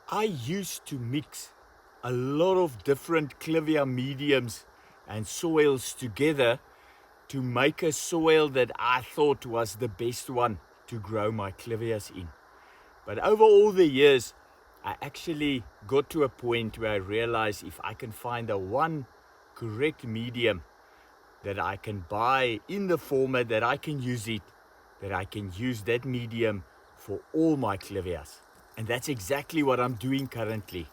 I used to mix a lot of different clivia mediums and soils together to make a soil that I thought was the best one to grow my clivias in. But over all the years, I actually got to a point where I realized if I can find the one correct medium that I can buy in the format that I can use it, that I can use that medium for all my clivias. And that's exactly what I'm doing currently.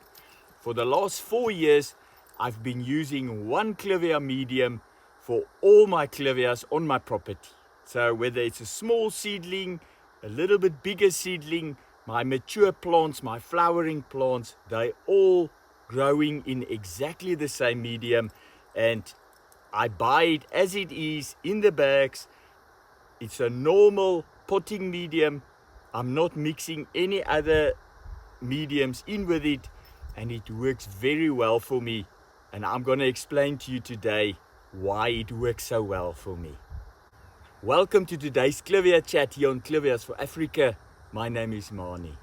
For the last 4 years, I've been using one clivia medium for all my clivias on my property. So whether it's a small seedling, a little bit bigger seedling, my mature plants, my flowering plants, they all growing in exactly the same medium, and I buy it as it is in the bags. It's a normal potting medium. I'm not mixing any other mediums in with it, and it works very well for me. And I'm going to explain to you today why it works so well for me. Welcome to today's Clivia chat here on Clivias for Africa. My name is Mani.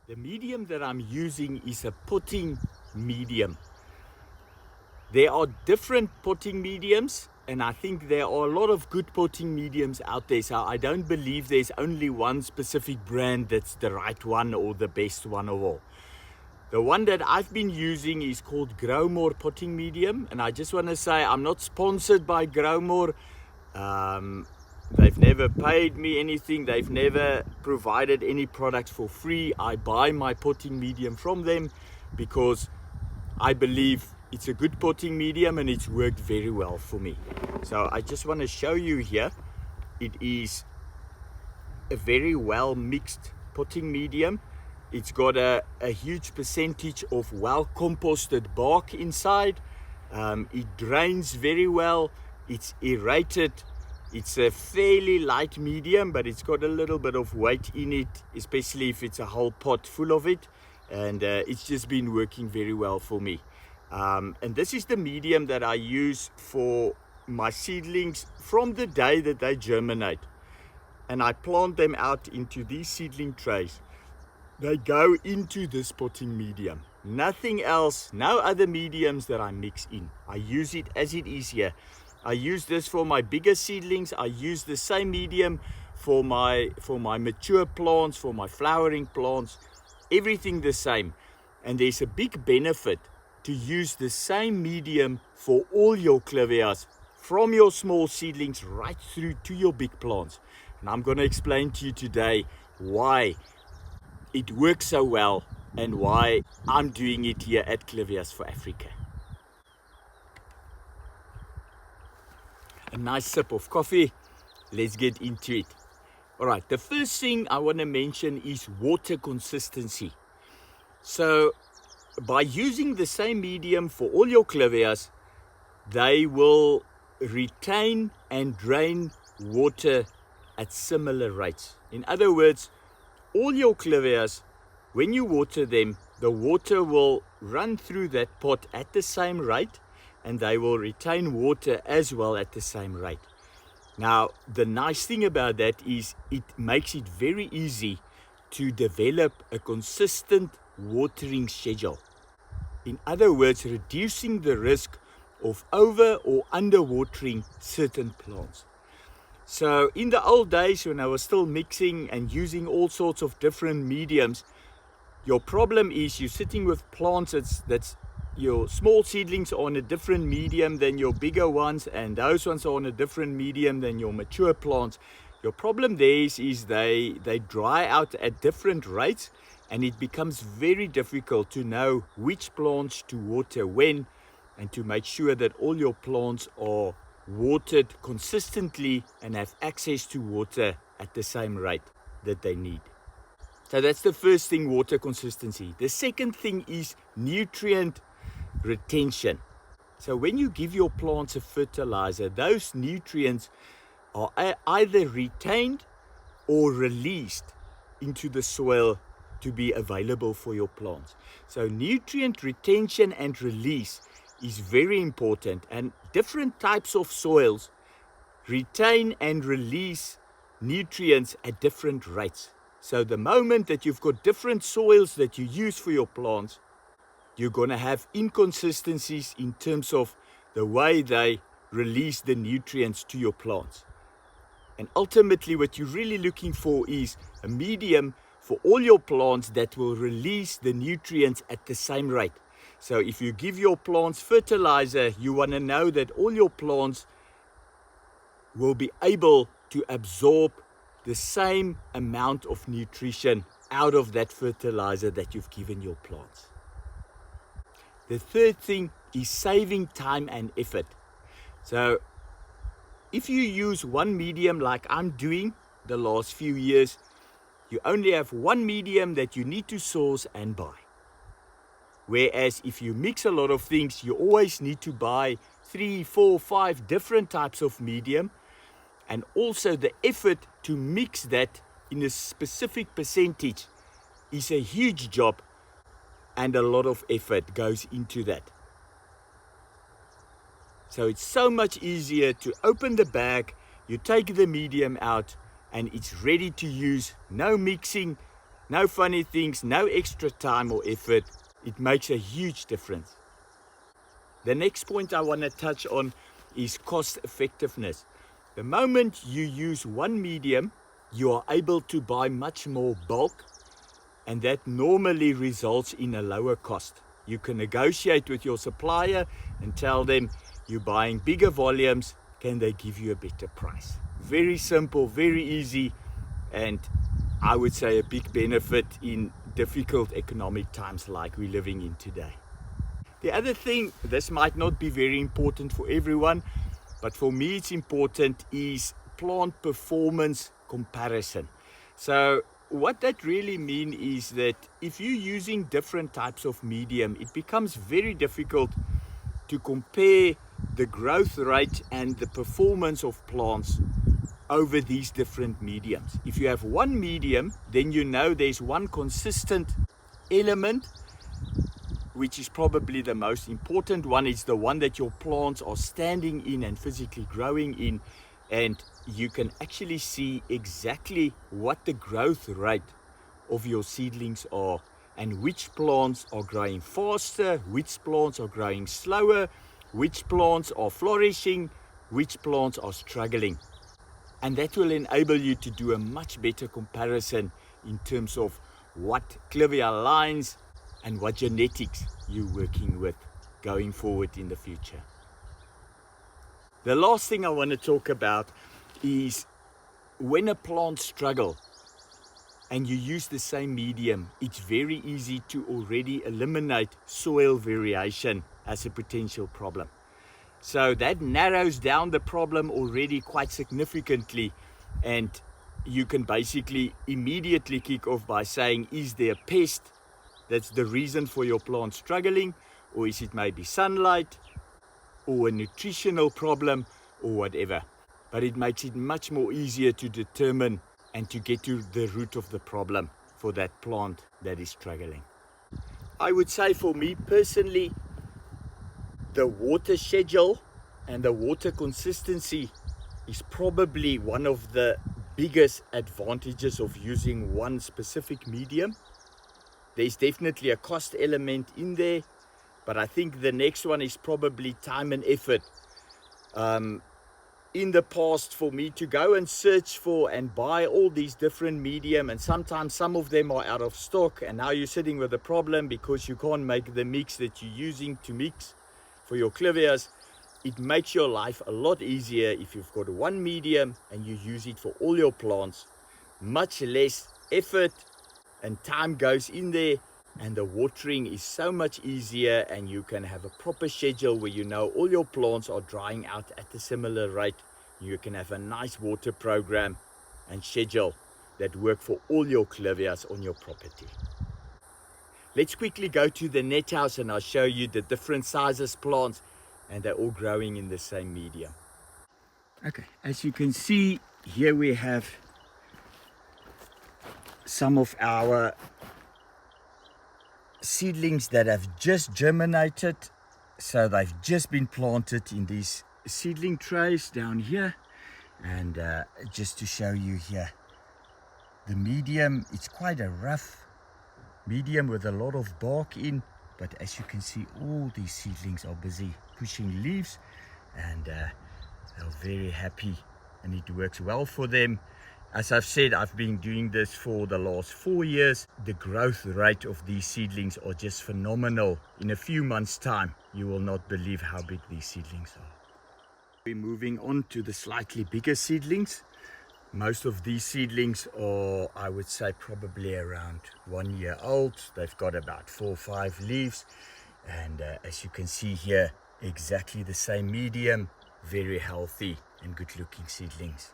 The medium that I'm using is a potting medium. There are different potting mediums, and I think there are a lot of good potting mediums out there. So I don't believe there's only one specific brand that's the right one or the best one of all. The one that I've been using is called Growmore Potting Medium, and I just want to say I'm not sponsored by Growmore. They've never paid me anything. They've never provided any products for free. I buy my potting medium from them because I believe it's a good potting medium and it's worked very well for me. So I just want to show you here. It is a very well mixed potting medium. It's got a huge percentage of well composted bark inside. It drains very well. It's aerated. It's a fairly light medium, but it's got a little bit of weight in it, especially if it's a whole pot full of it. And it's just been working very well for me. And this is the medium that I use for my seedlings from the day that they germinate. And I plant them out into these seedling trays. They go into this potting medium. Nothing else, no other mediums that I mix in. I use it as it is here. I use this for my bigger seedlings. I use the same medium for my mature plants, for my flowering plants. Everything the same. And there's a big benefit to use the same medium for all your clivias, from your small seedlings right through to your big plants. And I'm going to explain to you today why it works so well and why I'm doing it here at Clivias for Africa. A nice sip of coffee. Let's get into it. All right, the first thing I want to mention is water consistency. So by using the same medium for all your clivias, they will retain and drain water at similar rates. In other words, all your clivias, when you water them, the water will run through that pot at the same rate, and they will retain water as well at the same rate. Now, the nice thing about that is it makes it very easy to develop a consistent watering schedule. In other words, reducing the risk of over or under watering certain plants. So in the old days when I was still mixing and using all sorts of different mediums, your problem is you're sitting with plants that's your small seedlings are on a different medium than your bigger ones, and those ones are on a different medium than your mature plants. Your problem there is they dry out at different rates, and it becomes very difficult to know which plants to water when, and to make sure that all your plants are watered consistently and have access to water at the same rate that they need. So that's the first thing, water consistency. The second thing is nutrient retention. So when you give your plants a fertilizer, those nutrients are either retained or released into the soil to be available for your plants. So nutrient retention and release is very important, and different types of soils retain and release nutrients at different rates. So the moment that you've got different soils that you use for your plants, you're going to have inconsistencies in terms of the way they release the nutrients to your plants. And ultimately what you're really looking for is a medium for all your plants that will release the nutrients at the same rate. So if you give your plants fertilizer, you want to know that all your plants will be able to absorb the same amount of nutrition out of that fertilizer that you've given your plants. The third thing is saving time and effort. So if you use one medium like I'm doing the last few years, you only have one medium that you need to source and buy. Whereas if you mix a lot of things, you always need to buy 3, 4, 5 different types of medium, and also the effort to mix that in a specific percentage is a huge job, and a lot of effort goes into that. So it's so much easier to open the bag, you take the medium out, and it's ready to use. No mixing, no funny things, no extra time or effort. It makes a huge difference. The next point I want to touch on is cost effectiveness. The moment you use one medium, you are able to buy much more bulk, and that normally results in a lower cost. You can negotiate with your supplier and tell them you're buying bigger volumes, can they give you a better price? Very simple, very easy, and I would say a big benefit in difficult economic times like we're living in today. The other thing, this might not be very important for everyone, but for me it's important, is plant performance comparison. So what that really means is that if you're using different types of medium, it becomes very difficult to compare the growth rate and the performance of plants over these different mediums. If you have one medium, then you know there's one consistent element, which is probably the most important one. It's the one that your plants are standing in and physically growing in, and you can actually see exactly what the growth rate of your seedlings are, and which plants are growing faster, which plants are growing slower, which plants are flourishing, which plants are struggling. And that will enable you to do a much better comparison in terms of what clivia lines and what genetics you're working with going forward in the future. The last thing I want to talk about is when a plant struggles and you use the same medium, it's very easy to already eliminate soil variation as a potential problem. So that narrows down the problem already quite significantly, and you can basically immediately kick off by saying, is there a pest that's the reason for your plant struggling, or is it maybe sunlight or a nutritional problem or whatever. But it makes it much more easier to determine and to get to the root of the problem for that plant that is struggling. I would say for me personally, the water schedule and the water consistency is probably one of the biggest advantages of using one specific medium. There's definitely a cost element in there, but I think the next one is probably time and effort. In the past, for me to go and search for and buy all these different medium, and sometimes some of them are out of stock, and now you're sitting with a problem because you can't make the mix that you're using to mix for your clivias. It makes your life a lot easier if you've got one medium and you use it for all your plants. Much less effort and time goes in there, and the watering is so much easier, and you can have a proper schedule where you know all your plants are drying out at a similar rate. You can have a nice water program and schedule that work for all your clivias on your property. Let's quickly go to the net house and I'll show you the different sizes plants, and they're all growing in the same medium. Okay, as you can see here, we have some of our seedlings that have just germinated So they've just been planted in these seedling trays down here, and just to show you here, the medium, it's quite a rough medium with a lot of bark in, but as you can see, all these seedlings are busy pushing leaves, and they're very happy, and it works well for them. As I've said, I've been doing this for the last 4 years. The growth rate of these seedlings are just phenomenal. In a few months' time, you will not believe how big these seedlings are. We're moving on to the slightly bigger seedlings. Most of these seedlings are, I would say, probably around 1 year old. They've got about 4 or 5 leaves, and as you can see here, exactly the same medium, very healthy and good looking seedlings.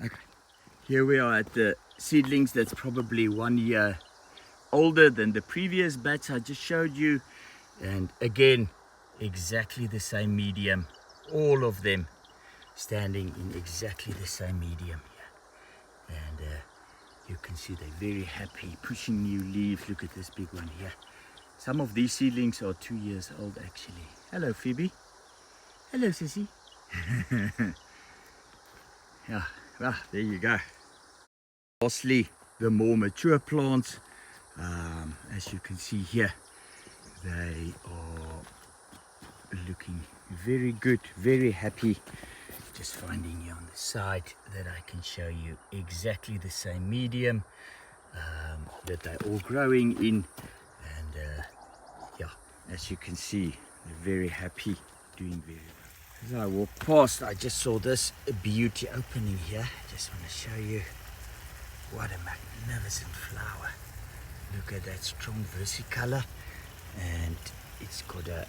Okay, here we are at the seedlings that's probably 1 year older than the previous batch I just showed you, and again, exactly the same medium, all of them standing in exactly the same medium here, and you can see they're very happy pushing new leaves. Look at this big one here. Some of these seedlings are 2 years old actually. Hello Phoebe. Hello Sissy. Yeah, well, there you go. Lastly, the more mature plants, as you can see here, they are looking very good, very happy. Just finding you on the side that I can show you exactly the same medium that they're all growing in, and yeah, as you can see, they're very happy, doing very well. As I walk past, I just saw this beauty opening here. I just want to show you what a magnificent flower. Look at that strong versicolor, and it's got a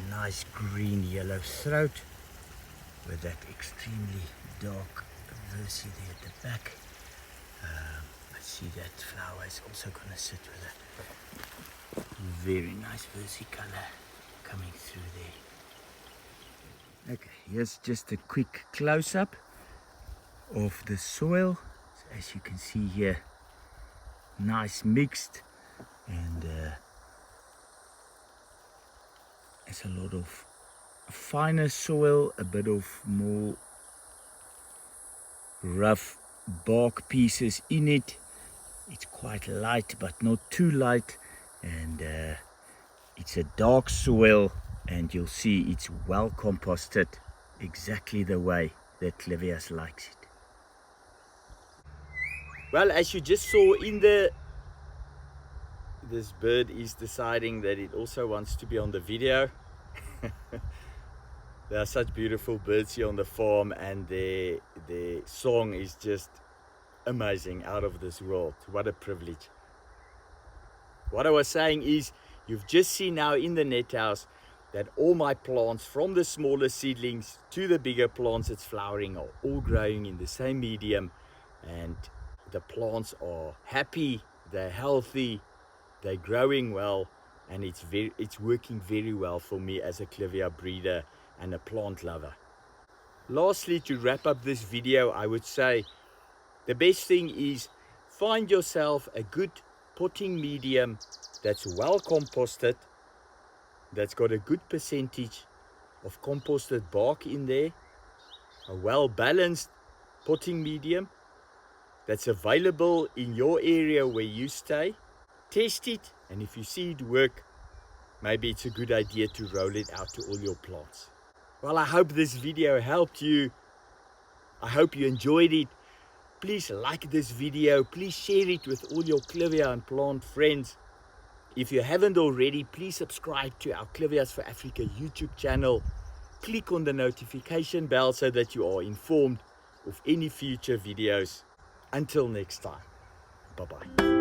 nice green yellow throat with that extremely dark versi there at the back. I see that flower is also going to sit with a very nice versicolor coming through there. Okay, here's just a quick close-up of the soil. So as you can see here, nice mixed, and there's a lot of finer soil, a bit of more rough bark pieces in it. It's quite light but not too light, and it's a dark soil, and you'll see it's well composted, exactly the way that Clivias likes it. Well, as you just saw in this bird is deciding that it also wants to be on the video. There are such beautiful birds here on the farm, and their song is just amazing, out of this world. What a privilege. What I was saying is, you've just seen now in the net house that all my plants, from the smaller seedlings to the bigger plants that's flowering, are all growing in the same medium, and the plants are happy, they're healthy, they're growing well, and it's working very well for me as a Clivia breeder and a plant lover. Lastly, to wrap up this video, I would say the best thing is find yourself a good potting medium that's well composted, that's got a good percentage of composted bark in there, a well balanced potting medium that's available in your area where you stay. Test it, and if you see it work, maybe it's a good idea to roll it out to all your plants. Well, I hope this video helped you. I hope you enjoyed it. Please like this video. Please share it with all your Clivia and plant friends. If you haven't already, please subscribe to our Clivias for Africa YouTube channel. Click on the notification bell so that you are informed of any future videos. Until next time, bye-bye.